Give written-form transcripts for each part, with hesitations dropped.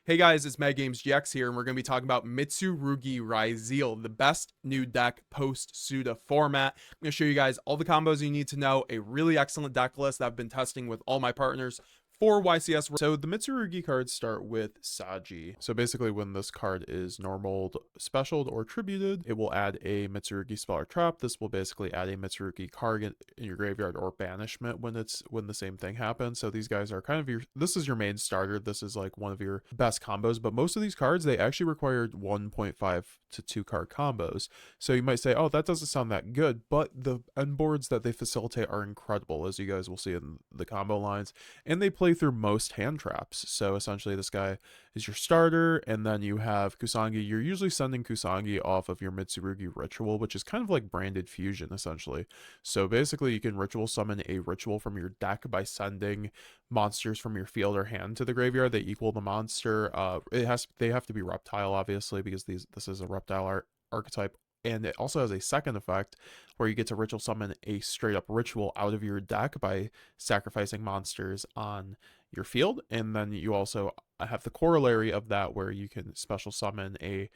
Hey guys, it's METAGAMESGX here, and we're going to be talking about Mitsurugi Ryzeal, the best new deck post-Suda format. I'm going to show you guys all the combos you need to know, a really excellent deck list that I've been testing with all my partners for YCS. So the Mitsurugi cards start with Saji. So basically when this card is normaled, specialed, or tributed, it will add a Mitsurugi spell or trap. This will basically add a Mitsurugi card in your graveyard or banishment when the same thing happens. So these guys are kind of this is your main starter. This is like one of your best combos, but most of these cards, they actually require 1.5 to 2 card combos. So you might say, oh, that doesn't sound that good, but the end boards that they facilitate are incredible, as you guys will see in the combo lines, and they play through most hand traps. So essentially this guy is your starter, and then you have Kusangi. You're usually sending Kusangi off of your Mitsurugi ritual, which is kind of like branded fusion essentially. So basically you can ritual summon a ritual from your deck by sending monsters from your field or hand to the graveyard. They equal the monster. They have to be reptile, obviously, because this is a reptile archetype. And it also has a second effect where you get to ritual summon a straight up ritual out of your deck by sacrificing monsters on your field. And then you also have the corollary of that where you can special summon a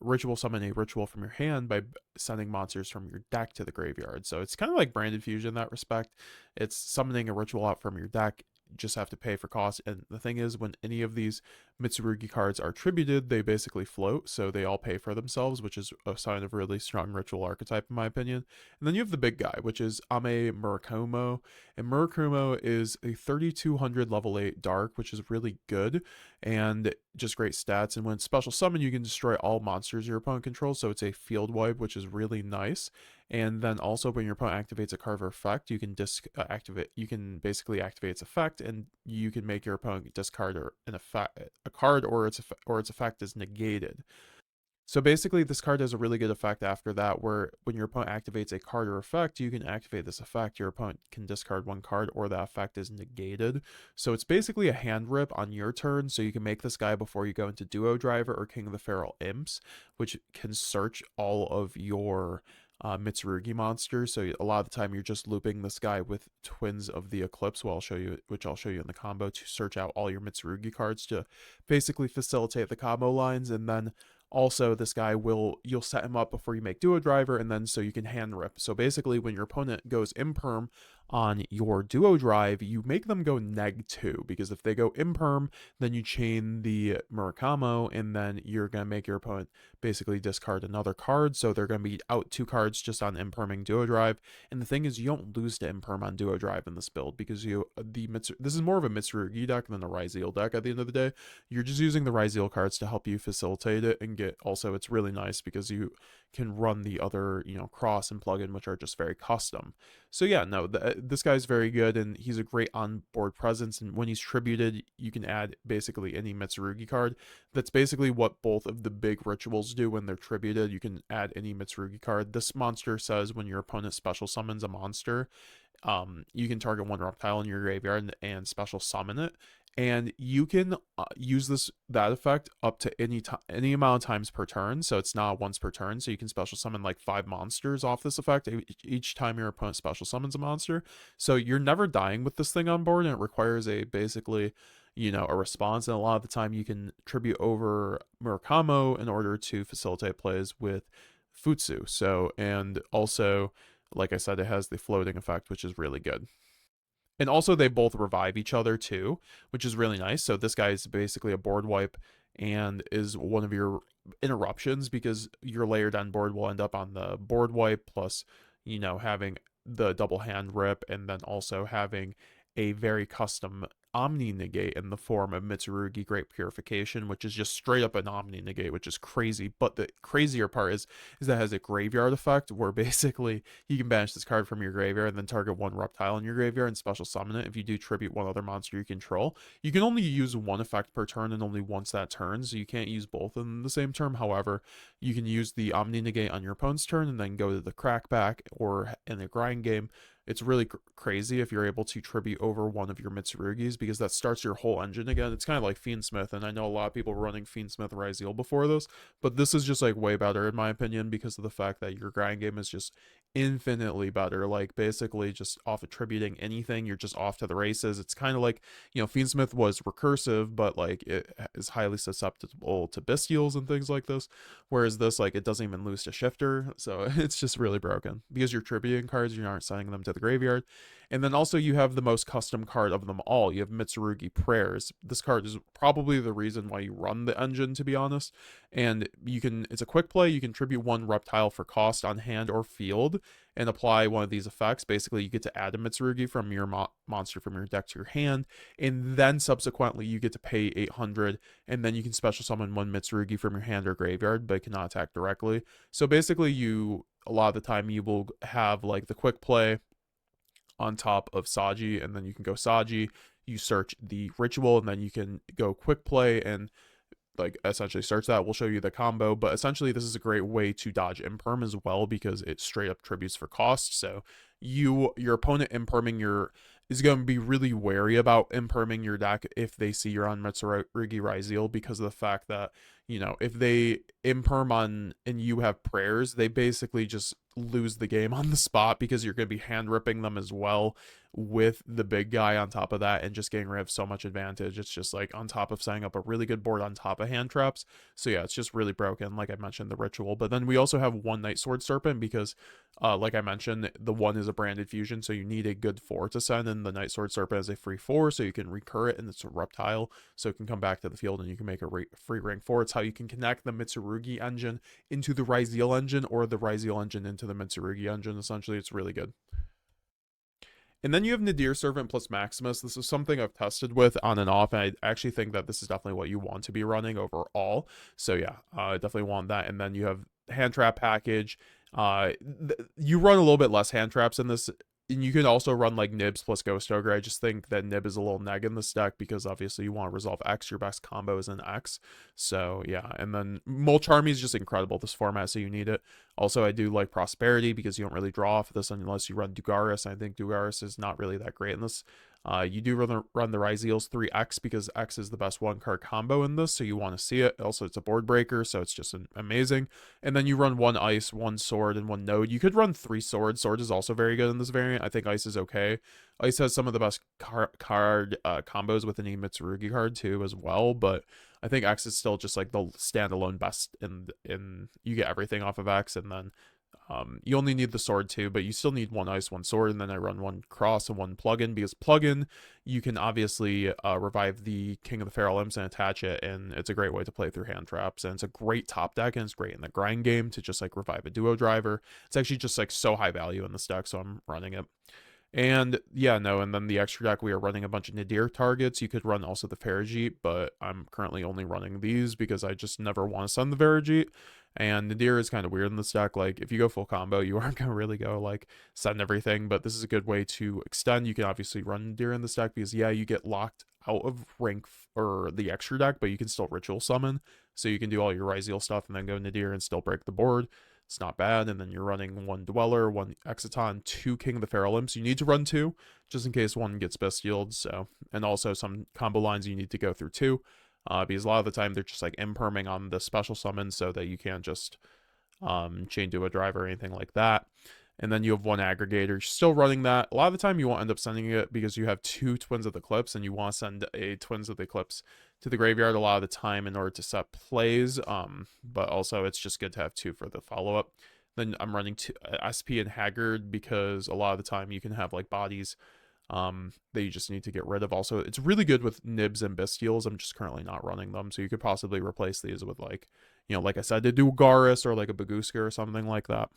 ritual from your hand by sending monsters from your deck to the graveyard. So it's kind of like branded fusion in that respect. It's summoning a ritual out from your deck. Just have to pay for cost. And the thing is, when any of these Mitsurugi cards are tributed, they basically float, so they all pay for themselves, which is a sign of a really strong ritual archetype in my opinion. And then you have the big guy, which is Ame Murakumo, and Murakumo is a 3200 level 8 dark, which is really good and just great stats. And when special summon, you can destroy all monsters your opponent controls, so it's a field wipe, which is really nice. And then also when your opponent activates a card or effect, you can you can basically activate its effect, and you can make your opponent discard a card or its effect is negated. So basically this card has a really good effect after that, where when your opponent activates a card or effect, you can activate this effect. Your opponent can discard one card or that effect is negated. So it's basically a hand rip on your turn, so you can make this guy before you go into Duo Driver or King of the Feral Imps, which can search all of your Mitsurugi monsters. So a lot of the time you're just looping this guy with Twins of the Eclipse, which I'll show you in the combo, to search out all your Mitsurugi cards to basically facilitate the combo lines. And then also this guy you'll set him up before you make Duo Driver, and then so you can hand rip. So basically when your opponent goes imperm on your Duo Drive, you make them go -2, because if they go imperm, then you chain the Murakamo, and then you're going to make your opponent basically discard another card. So they're going to be out 2 cards just on imperming Duo Drive. And the thing is, you don't lose to imperm on Duo Drive in this build, because this is more of a Mitsurugi deck than a Ryzeal deck at the end of the day. You're just using the Ryzeal cards to help you facilitate it, and also it's really nice because you can run the other, cross and plugin, which are just very custom. So yeah, no, this guy's very good, and he's a great on-board presence. And when he's tributed, you can add basically any Mitsurugi card. That's basically what both of the big rituals do when they're tributed. You can add any Mitsurugi card. This monster says when your opponent special summons a monster, you can target one reptile in your graveyard and special summon it. And you can use that effect up to any amount of times per turn. So it's not once per turn. So you can special summon like 5 monsters off this effect each time your opponent special summons a monster. So you're never dying with this thing on board, and it requires basically a response. And a lot of the time you can tribute over Murakamo in order to facilitate plays with Futsu. So, and also, like I said, it has the floating effect, which is really good. And also they both revive each other too, which is really nice. So this guy is basically a board wipe and is one of your interruptions, because your layered end board will end up on the board wipe, plus, having the double hand rip, and then also having a very custom Omni negate in the form of Mitsurugi Great Purification, which is just straight up an Omni negate, which is crazy. But the crazier part is that it has a graveyard effect, where basically you can banish this card from your graveyard and then target one reptile in your graveyard and special summon it. If you do tribute one other monster you control, you can only use one effect per turn, and only once that turn, so you can't use both in the same turn. However, you can use the Omni negate on your opponent's turn and then go to the crackback or in the grind game. It's really crazy if you're able to tribute over one of your Mitsurugis, because that starts your whole engine again. It's kind of like Fiendsmith, and I know a lot of people were running Fiendsmith Ryzeal before this, but this is just like way better in my opinion, because of the fact that your grind game is just infinitely better. Like basically just off attributing anything, you're just off to the races. It's kind of like, Fiendsmith was recursive, but like it is highly susceptible to bestials and things like this. Whereas this, like, it doesn't even lose to shifter, so it's just really broken because you're tributing cards, you aren't sending them to the graveyard. And then also you have the most custom card of them all. You have Mitsurugi Prayers. This card is probably the reason why you run the engine, to be honest. And it's a quick play. You can tribute one reptile for cost on hand or field and apply one of these effects. Basically, you get to add a Mitsurugi from your monster from your deck to your hand, and then subsequently you get to pay 800, and then you can special summon one Mitsurugi from your hand or graveyard, but it cannot attack directly. So basically, a lot of the time you will have like the quick play on top of Saji, and then you can go Saji, you search the ritual, and then you can go quick play and like essentially search that. We'll show you the combo, but essentially this is a great way to dodge imperm as well because it straight up tributes for cost. So your opponent imperming is going to be really wary about imperming your deck if they see you're on Mitsurugi Ryzeal, because of the fact that, if they imperm on and you have prayers, they basically just lose the game on the spot because you're going to be hand ripping them as well with the big guy on top of that and just getting rid of so much advantage. It's just like on top of setting up a really good board on top of hand traps. So yeah, it's just really broken, like I mentioned, the ritual. But then we also have one Night Sword Serpent because like I mentioned, the one is a branded fusion, so you need a good 4 to send, and the Night Sword Serpent is a free 4, so you can recur it, and it's a reptile, so it can come back to the field and you can make a free rank 4. It's how you can connect the Mitsurugi engine into the Ryzeal engine, or the Ryzeal engine into the Mitsurugi engine. Essentially, it's really good. And then you have Nadir Servant plus Maximus. This is something I've tested with on and off, and I actually think that this is definitely what you want to be running overall. So yeah, I definitely want that. And then you have Hand Trap Package. You run a little bit less hand traps in this, and you can also run like Nibs plus Ghost Ogre. I just think that Nib is a little neg in this deck because obviously you want to resolve X. Your best combo is in X. So yeah, and then Mulch Army is just incredible this format, so you need it. Also, I do like Prosperity because you don't really draw off of this unless you run Dugaris. I think Dugaris is not really that great in this. You do run the Ryzeal's 3X because X is the best one card combo in this, so you want to see it. Also, it's a board breaker, so it's just amazing. And then you run one Ice, one Sword, and one Node. You could run 3 Swords. Sword is also very good in this variant. I think Ice is okay. Ice has some of the best card combos with any Mitsurugi card too as well, but I think X is still just like the standalone best in you get everything off of X, and then you only need the sword too, but you still need one Ice, one Sword, and then I run one Cross and one Plugin, because Plugin, you can obviously revive the King of the Feral Imps and attach it, and it's a great way to play through hand traps, and it's a great top deck, and it's great in the grind game to just like revive a duo driver. It's actually just like so high value in this deck, so I'm running it. And yeah, no, and then the extra deck, we are running a bunch of Nadir targets. You could run also the Farajit, but I'm currently only running these because I just never want to send the Farajit. And Nadir is kind of weird in this deck. Like, if you go full combo, you aren't going to really go, like, send everything. But this is a good way to extend. You can obviously run Nadir in this deck because, yeah, you get locked out of rank or the extra deck, but you can still ritual summon. So you can do all your Ryzeal stuff and then go Nadir and still break the board. It's not bad. And then you're running one Dweller, one Exoton, 2 King of the Feral Imps. You need to run 2 just in case one gets bestialed. So, and also some combo lines you need to go through too. Because a lot of the time they're just like imperming on the special summon so that you can't just chain to a driver or anything like that. And then you have one aggregator. You're still running that. A lot of the time you won't end up sending it because you have 2 Twins of the Eclipse, and you want to send a Twins of the Eclipse to the graveyard a lot of the time in order to set plays. But also it's just good to have 2 for the follow-up. Then I'm running SP and Haggard because a lot of the time you can have like bodies that you just need to get rid of. Also, it's really good with Nibs and Bestials. I'm just currently not running them, so you could possibly replace these with like, like I said, to do Garis or like a Baguska or something like that.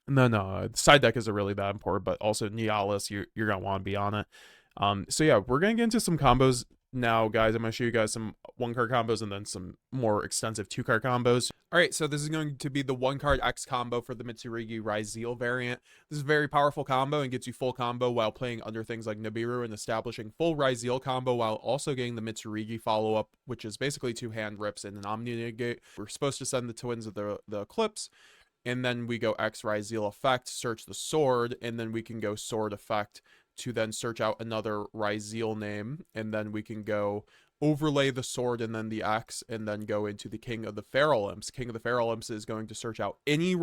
And then the side deck is a really bad import, but also Nialis, you're gonna want to be on it. So yeah, we're gonna get into some combos now, guys. I'm gonna show you guys some 1-card combos and then some more extensive 2-card combos. All right, so this is going to be the 1-card X combo for the Mitsurugi Ryzeal variant. This is a very powerful combo and gets you full combo while playing under things like Nibiru and establishing full Ryzeal combo while also getting the Mitsurugi follow-up, which is basically 2 hand rips and an Omni Negate. We're supposed to send the Twins of the Eclipse, and then we go X Ryzeal effect, search the sword, and then we can go sword effect to then search out another Ryzeal name, and then we can go overlay the sword and then the X, and then go into the King of the Feral Imps. King of the Feral Imps is going to search out any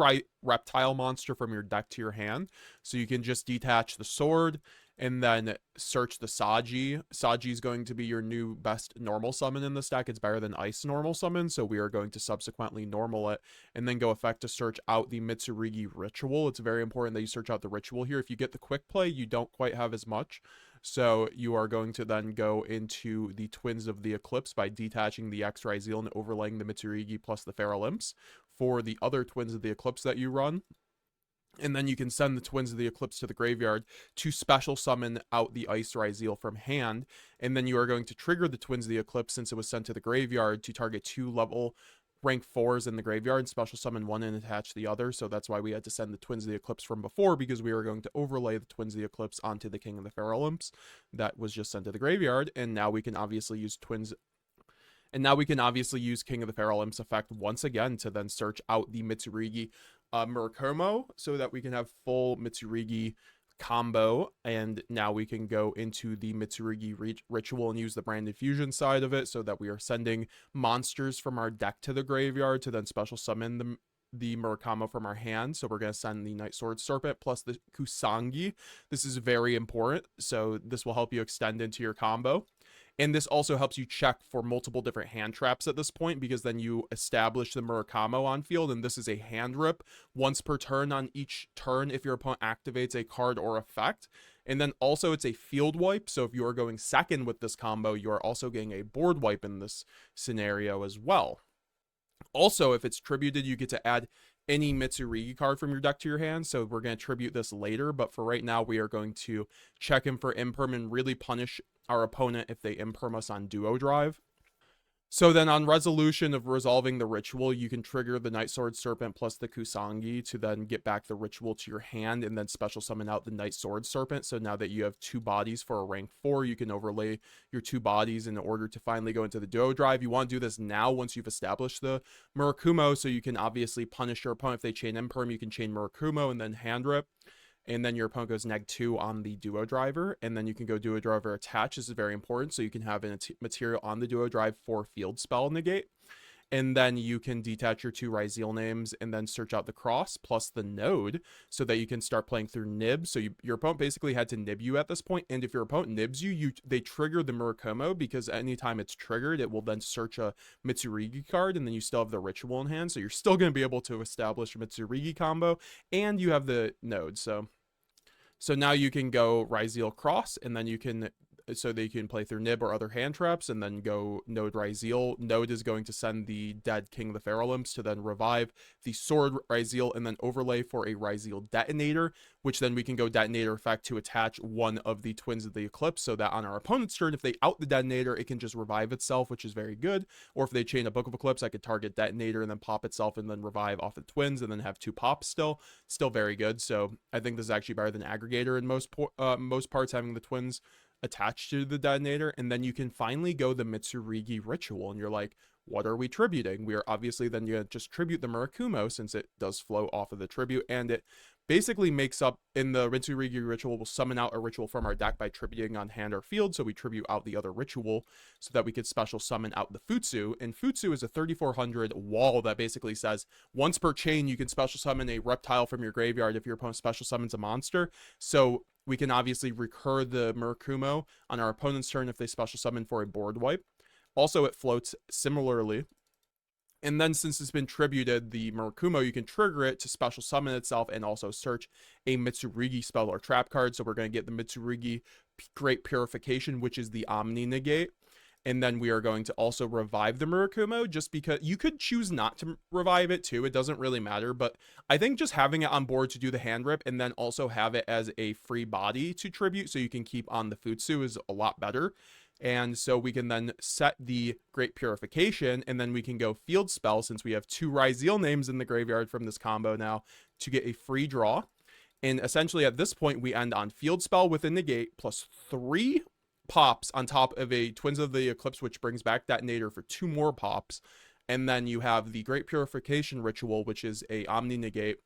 reptile monster from your deck to your hand. So you can just detach the sword and then search the Saji. Saji is going to be your new best normal summon in this deck. It's better than Ice normal summon, so we are going to subsequently normal it, and then go effect to search out the Mitsurugi Ritual. It's very important that you search out the Ritual here. If you get the quick play, you don't quite have as much. So you are going to then go into the Twins of the Eclipse by detaching the X Ryzeal and overlaying the Mitsurugi plus the Feral Imps for the other Twins of the Eclipse that you run. And then you can send the Twins of the Eclipse to the graveyard to special summon out the Ice Ryzeal from hand. And then you are going to trigger the Twins of the Eclipse, since it was sent to the graveyard, to target 2 level rank 4s in the graveyard, special summon one and attach the other. So that's why we had to send the Twins of the Eclipse from before, because we were going to overlay the Twins of the Eclipse onto the King of the Feral Imps that was just sent to the graveyard. And now we can obviously use King of the Feral Imps effect once again to then search out the Mitsurugi Murakumo, so that we can have full Mitsurugi combo. And now we can go into the Mitsurugi Ritual and use the Branded Fusion side of it, so that we are sending monsters from our deck to the graveyard to then special summon the Murakumo from our hand. So we're going to send the Night Sword Serpent plus the Kusangi. This is very important, so this will help you extend into your combo. And this also helps you check for multiple different hand traps at this point, because then you establish the Murakumo on field, and this is a hand rip once per turn on each turn if your opponent activates a card or effect. And then also it's a field wipe, so if you are going second with this combo, you are also getting a board wipe in this scenario as well. Also, if it's tributed, you get to add any Mitsurugi card from your deck to your hand, so we're going to tribute this later, but for right now we are going to check him for imperm and really punish our opponent if they imperm us on duo drive. So then on resolution of resolving the ritual, you can trigger the Night Sword Serpent plus the Kusangi to then get back the ritual to your hand, and then special summon out the Night Sword Serpent. So now that you have 2 bodies for a rank 4, you can overlay your 2 bodies in order to finally go into the duo drive. You want to do this now once you've established the Murakumo, so you can obviously punish your opponent if they chain imperm. You can chain Murakumo and then hand rip. And then your opponent goes -2 on the duo driver, and then you can go duo driver attach. This is very important, so you can have a material on the duo drive for field spell negate. And then you can detach your 2 Ryzeal names and then search out the cross plus the node, so that you can start playing through nib. So your opponent basically had to nib you at this point, and if your opponent nibs you, they trigger the Murakumo, because anytime it's triggered, it will then search a Mitsurugi card, and then you still have the ritual in hand, so you're still going to be able to establish a Mitsurugi combo, and you have the node. So now you can go Ryzeal cross, and then you can, so that you can play through nib or other hand traps, and then go node Ryzeal. Node is going to send the dead King of the Feral Imps to then revive the sword Ryzeal, and then overlay for a Ryzeal detonator, which then we can go detonator effect to attach one of the Twins of the Eclipse, so that on our opponent's turn, if they out the detonator, it can just revive itself, which is very good. Or if they chain a Book of Eclipse, I could target detonator and then pop itself and then revive off the Twins and then have 2 pops still very good. So I think this is actually better than aggregator in most parts, having the Twins attached to the detonator. And then you can finally go the Mitsurugi Ritual, and you're like, what are we tributing? We are obviously then going to just tribute the Murakumo, since it does flow off of the tribute, and it basically makes up, in the Mitsurugi Ritual, we'll summon out a ritual from our deck by tributing on hand or field, so we tribute out the other ritual so that we could special summon out the Futsu. And Futsu is a 3400 wall that basically says once per chain you can special summon a reptile from your graveyard if your opponent special summons a monster. So we can obviously recur the Murakumo on our opponent's turn if they special summon for a board wipe. Also, it floats similarly. And then since it's been tributed, the Murakumo, you can trigger it to special summon itself and also search a Mitsurugi spell or trap card. So we're going to get the Mitsurugi Great Purification, which is the Omni Negate. And then we are going to also revive the Murakumo, just because you could choose not to revive it too. It doesn't really matter. But I think just having it on board to do the hand rip and then also have it as a free body to tribute so you can keep on the Futsu is a lot better. And so we can then set the Great Purification, and then we can go field spell, since we have 2 Ryzeal names in the graveyard from this combo now, to get a free draw. And essentially at this point, we end on field spell with a negate plus 3 pops on top of a Twins of the Eclipse, which brings back detonator for 2 more pops. And then you have the Great Purification Ritual, which is a Omni Negate.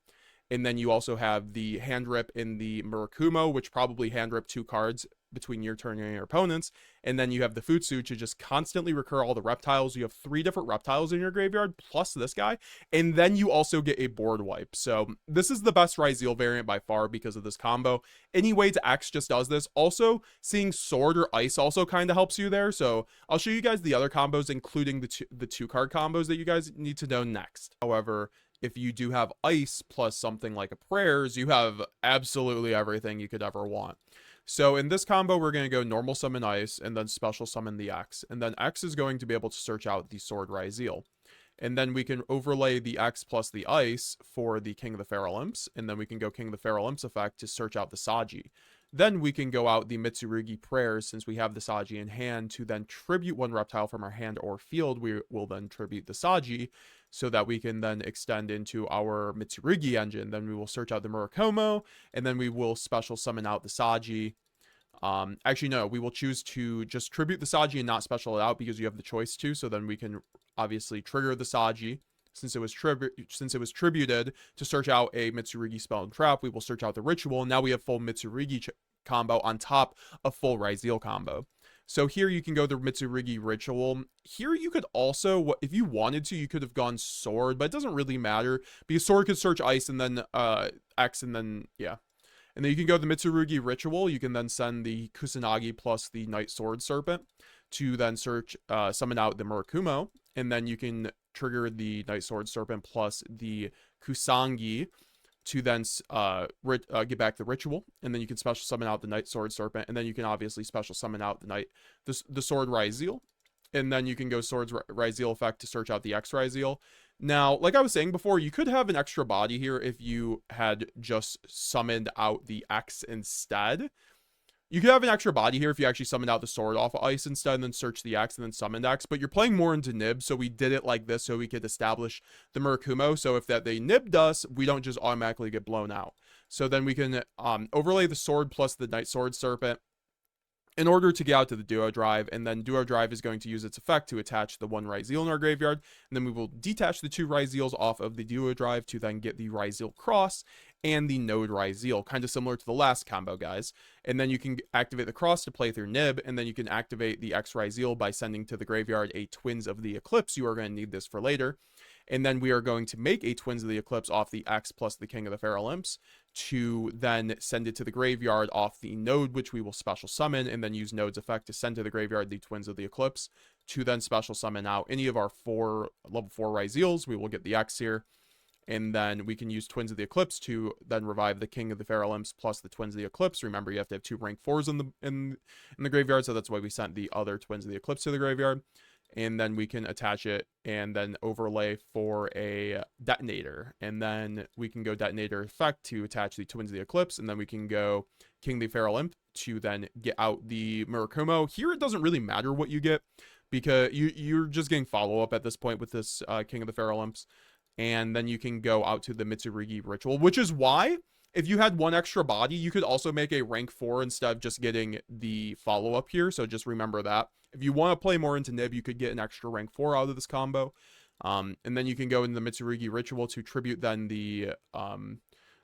And then you also have the hand rip in the Murakumo, which probably hand rip 2 cards between your turn and your opponent's. And then you have the Futsu to just constantly recur all the reptiles. You have 3 different reptiles in your graveyard plus this guy, and then you also get a board wipe. So this is the best Ryzeal variant by far because of this combo. Any way to X just does this. Also, seeing sword or ice also kind of helps you there. So I'll show you guys the other combos, including the two card combos that you guys need to know next. However, if you do have ice plus something like a prayers, you have absolutely everything you could ever want. So in this combo, we're going to go normal summon ice and then special summon the X. And then X is going to be able to search out the sword Ryzeal. And then we can overlay the X plus the ice for the King of the Feral Imps. And then we can go King of the Feral Imps effect to search out the Saji. Then we can go out the Mitsurugi prayers, since we have the Saji in hand, to then tribute 1 reptile from our hand or field. We will then tribute the Saji so that we can then extend into our Mitsurugi engine. Then we will search out the Murakumo, and then we will special summon out the Saji. Actually, no, we will choose to just tribute the Saji and not special it out because you have the choice to. So then we can obviously trigger the Saji. Since it was tributed to search out a Mitsurugi spell and trap, we will search out the ritual. Now we have full Mitsurugi combo on top of full Ryzeal combo. So here you can go the Mitsurugi ritual. Here you could also, if you wanted to, you could have gone sword, but it doesn't really matter because sword could search ice and then X and then, yeah. And then you can go the Mitsurugi ritual. You can then send the Kusanagi plus the Night Sword Serpent to then search, summon out the Murakumo. And then you can trigger the Night Sword Serpent plus the Kusanagi to then get back the ritual. And then you can special summon out the Night Sword Serpent. And then you can obviously special summon out the Sword Ryzeal. And then you can go Sword Ryzeal effect to search out the X Ryzeal. Now, like I was saying before, you could have an extra body here if you had just summoned out the X instead. You could have an extra body here if you actually summoned out the sword off of ice instead and then search the X and then summoned X, but you're playing more into nib, so we did it like this so we could establish the Murakumo. So if they nibbed us, we don't just automatically get blown out. So then we can overlay the sword plus the Night Sword Serpent in order to get out to the Duo Drive, and then Duo Drive is going to use its effect to attach the 1 Ryzeal in our graveyard, and then we will detach the 2 Ryzeals off of the Duo Drive to then get the Ryzeal Cross and the Node Ryzeal, kind of similar to the last combo, guys. And then you can activate the Cross to play through Nib, and then you can activate the X Ryzeal by sending to the graveyard a Twins of the Eclipse. You are going to need this for later. And then we are going to make a Twins of the Eclipse off the X plus the King of the Feral Imps to then send it to the graveyard off the Node, which we will special summon, and then use Node's effect to send to the graveyard the Twins of the Eclipse to then special summon out any of our level 4 Ryzeals. We will get the X here. And then we can use Twins of the Eclipse to then revive the King of the Feral Imps plus the Twins of the Eclipse. Remember, you have to have 2 rank 4s in the graveyard, so that's why we sent the other Twins of the Eclipse to the graveyard. And then we can attach it and then overlay for a detonator. And then we can go detonator effect to attach the Twins of the Eclipse. And then we can go King of the Feral Imp to then get out the Murakumo. Here it doesn't really matter what you get because you're just getting follow-up at this point with this King of the Feral Imps. And then you can go out to the Mitsurugi ritual, which is why if you had 1 extra body, you could also make a rank 4 instead of just getting the follow-up here. So just remember that. If you want to play more into Nib, you could get an extra rank 4 out of this combo. And then you can go in the Mitsurugi ritual to tribute then the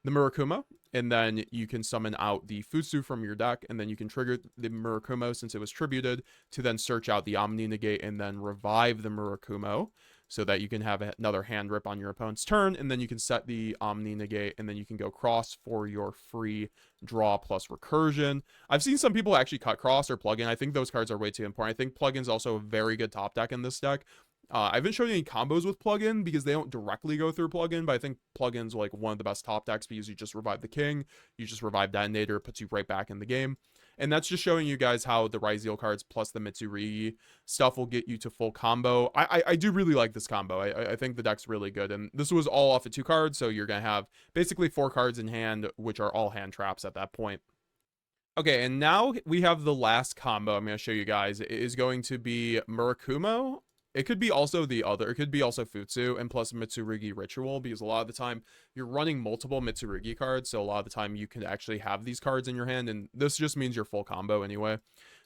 Murakumo. And then you can summon out the Futsu from your deck. And then you can trigger the Murakumo since it was tributed to then search out the Omni Negate and then revive the Murakumo, so that you can have another hand rip on your opponent's turn, and then you can set the Omni Negate, and then you can go Cross for your free draw plus recursion. I've seen some people actually cut Cross or plugin. I think those cards are way too important. I think plugin's also a very good top deck in this deck. I haven't shown any combos with plugin because they don't directly go through plugin, but I think plugin's like one of the best top decks because you just revive the king, you just revive detonator, it puts you right back in the game. And that's just showing you guys how the Ryzeal cards plus the Mitsurugi stuff will get you to full combo. I do really like this combo. I think the deck's really good. And this was all off of 2 cards, so you're going to have basically 4 cards in hand, which are all hand traps at that point. Okay, and now we have the last combo I'm going to show you guys. It is going to be Murakumo. It could be also it could be also Futsu and plus Mitsurugi Ritual, because a lot of the time you're running multiple Mitsurugi cards, so a lot of the time you can actually have these cards in your hand, and this just means your full combo anyway.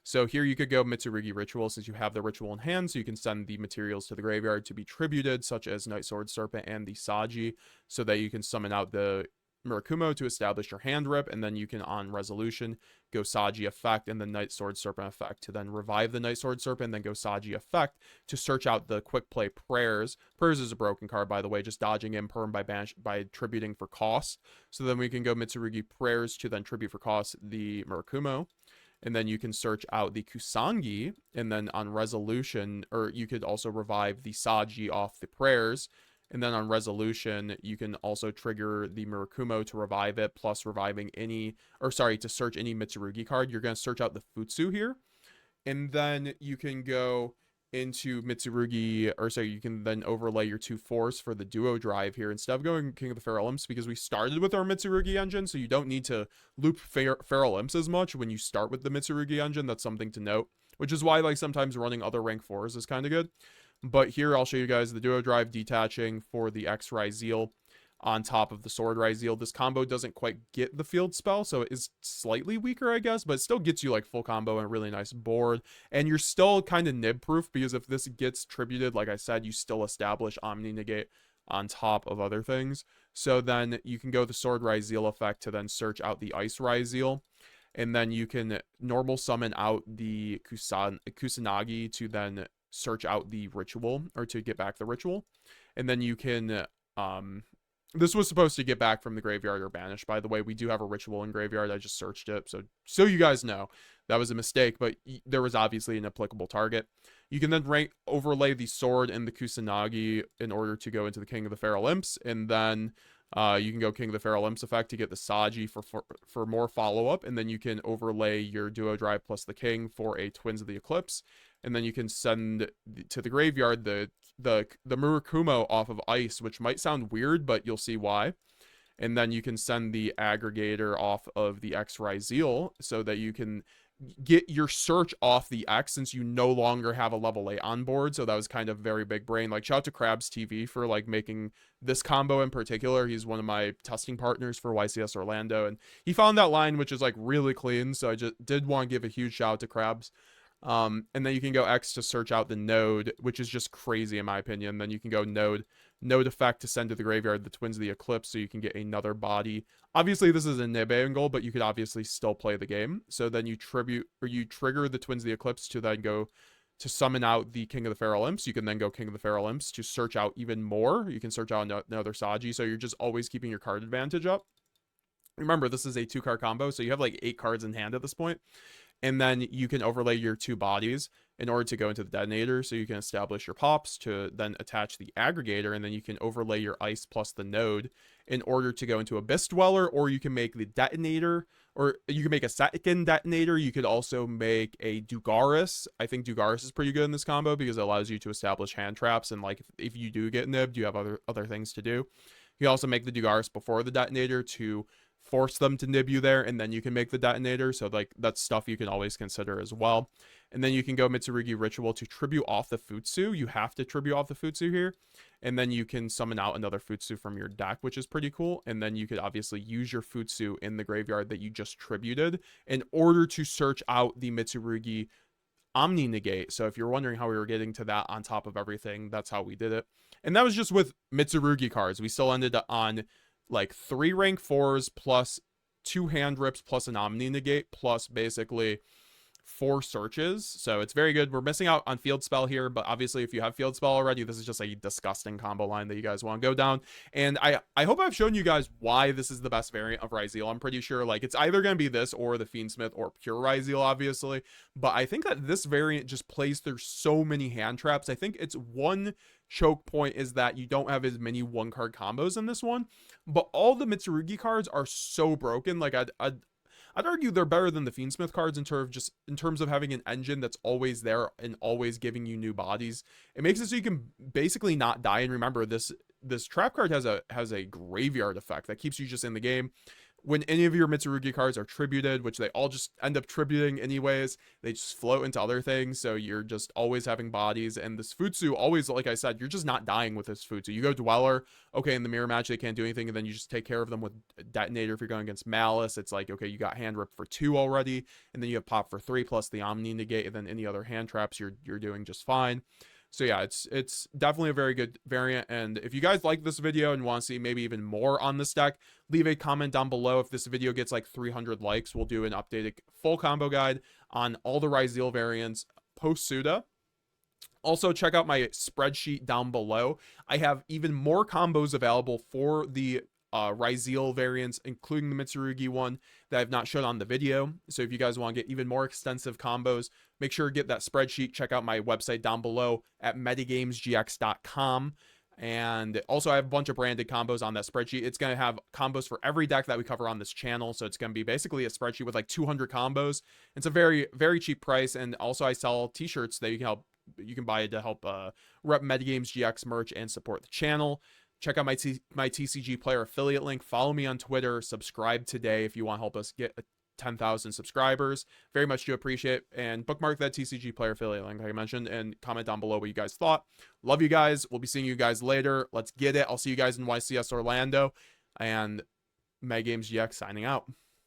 So here you could go Mitsurugi Ritual since you have the ritual in hand, so you can send the materials to the graveyard to be tributed, such as Night Sword Serpent and the Saji, so that you can summon out the Murakumo to establish your hand rip, and then you can, on resolution, go Saji effect, and then Night Sword Serpent effect to then revive the Night Sword Serpent, and then go Saji effect to search out the quick play Prayers. Prayers is a broken card, by the way, just dodging in perm by tributing for cost. So then we can go Mitsurugi Prayers to then tribute for cost the Murakumo. And then you can search out the Kusangi, and then on resolution, or you could also revive the Saji off the Prayers. And then on resolution, you can also trigger the Murakumo to revive it, plus reviving to search any Mitsurugi card. You're going to search out the Futsu here. And then you can go into Mitsurugi, you can then overlay your 2 Force for the duo drive here instead of going King of the Feral Imps, because we started with our Mitsurugi engine, so you don't need to loop Feral Imps as much when you start with the Mitsurugi engine. That's something to note, which is why like sometimes running other rank 4s is kind of good. But here I'll show you guys the duo drive detaching for the X Ryzeal on top of the Sword Ryzeal. This combo doesn't quite get the field spell, so it is slightly weaker, I guess, but it still gets you like full combo and a really nice board. And you're still kind of nib proof, because if this gets tributed, like I said, you still establish Omni Negate on top of other things. So then you can go the Sword Ryzeal effect to then search out the Ice Ryzeal. And then you can normal summon out the Kusanagi to then search out the ritual, or to get back the ritual. And then you can this was supposed to get back from the graveyard or banish, by the way. We do have a ritual in graveyard. I just searched it, so you guys know that was a mistake, but there was obviously an applicable target. You can then overlay the sword and the Kusanagi in order to go into the King of the Feral Imps, and then you can go King of the Feral Imps effect to get the Saji for more follow-up, and then you can overlay your duo drive plus the King for a Twins of the Eclipse, and then you can send to the graveyard the Murakumo off of Ice, which might sound weird, but you'll see why. And then you can send the Aggregator off of the X Ryzeal so that you can get your search off the X, since you no longer have a level 8 on board. So that was kind of very big brain. Like, shout out to Krabs TV for like making this combo in particular. He's one of my testing partners for YCS Orlando, and he found that line, which is like really clean. So I just did want to give a huge shout out to Krabs. And then you can go X to search out the node, which is just crazy in my opinion. Then you can go node effect to send to the graveyard the Twins of the Eclipse, so you can get another body. Obviously this is a nib angle, but you could obviously still play the game. So then you trigger the Twins of the Eclipse to then go to summon out the King of the Feral Imps. You can then go King of the Feral Imps to search out even more. You can search out another Saji, so you're just always keeping your card advantage up. Remember, this is a 2-card combo, so you have like 8 cards in hand at this point. And then you can overlay your 2 bodies in order to go into the detonator. So you can establish your pops to then attach the aggregator, and then you can overlay your ice plus the node in order to go into Abyss Dweller, or you can make the detonator, or you can make a second detonator. You could also make a Dugaris. I think Dugaris is pretty good in this combo because it allows you to establish hand traps, and like if you do get nibbed, you have other things to do. You can also make the Dugaris before the detonator to force them to nib you there, and then you can make the detonator. So like that's stuff you can always consider as well. And then you can go Mitsurugi Ritual to tribute off the Futsu. You have to tribute off the Futsu here, and then you can summon out another Futsu from your deck, which is pretty cool. And then you could obviously use your Futsu in the graveyard that you just tributed in order to search out the Mitsurugi Omni Negate. So if you're wondering how we were getting to that on top of everything, that's how we did it. And that was just with Mitsurugi cards. We still ended on like 3 rank 4s plus 2 hand rips plus an Omni Negate plus basically 4 searches. So it's very good. We're missing out on field spell here, but obviously if you have field spell already, this is just a disgusting combo line that you guys want to go down. And I hope I've shown you guys why this is the best variant of Ryzeal. I'm pretty sure like it's either going to be this or the Fiendsmith or pure Ryzeal, obviously, but I think that this variant just plays through so many hand traps. I think it's one choke point is that you don't have as many 1-card combos in this one, but all the Mitsurugi cards are so broken. Like I'd argue they're better than the Fiendsmith cards in terms of having an engine that's always there and always giving you new bodies. It makes it so you can basically not die. And remember, this trap card has a graveyard effect that keeps you just in the game. When any of your Mitsurugi cards are tributed, which they all just end up tributing anyways, they just float into other things, so you're just always having bodies. And this Futsu, always, like I said, you're just not dying with this Futsu. You go Dweller, okay, in the mirror match, they can't do anything, and then you just take care of them with Detonator. If you're going against Malice, it's like, okay, you got Hand Rip for 2 already, and then you have Pop for 3, plus the Omni Negate, and then any other hand traps, you're doing just fine. So yeah, it's definitely a very good variant. And if you guys like this video and want to see maybe even more on this deck, leave a comment down below. If this video gets like 300 likes, we'll do an updated full combo guide on all the Ryzeal variants post Suda. Also, check out my spreadsheet down below. I have even more combos available for the Ryzeal variants, including the Mitsurugi one that I've not shown on the video. So if you guys want to get even more extensive combos, make sure to get that spreadsheet. Check out my website down below at metagamesgx.com. And also, I have a bunch of branded combos on that spreadsheet. It's going to have combos for every deck that we cover on this channel. So it's going to be basically a spreadsheet with like 200 combos. It's a very, very cheap price. And also, I sell t-shirts that you can buy to help rep MetaGamesGX merch and support the channel. Check out my TCG player affiliate link. Follow me on Twitter. Subscribe today if you want to help us get 10,000 subscribers. Very much do appreciate it. And bookmark that TCG player affiliate link like I mentioned, and comment down below what you guys thought. Love you guys. We'll be seeing you guys later. Let's get it. I'll see you guys in YCS Orlando. And MetaGamesGX signing out.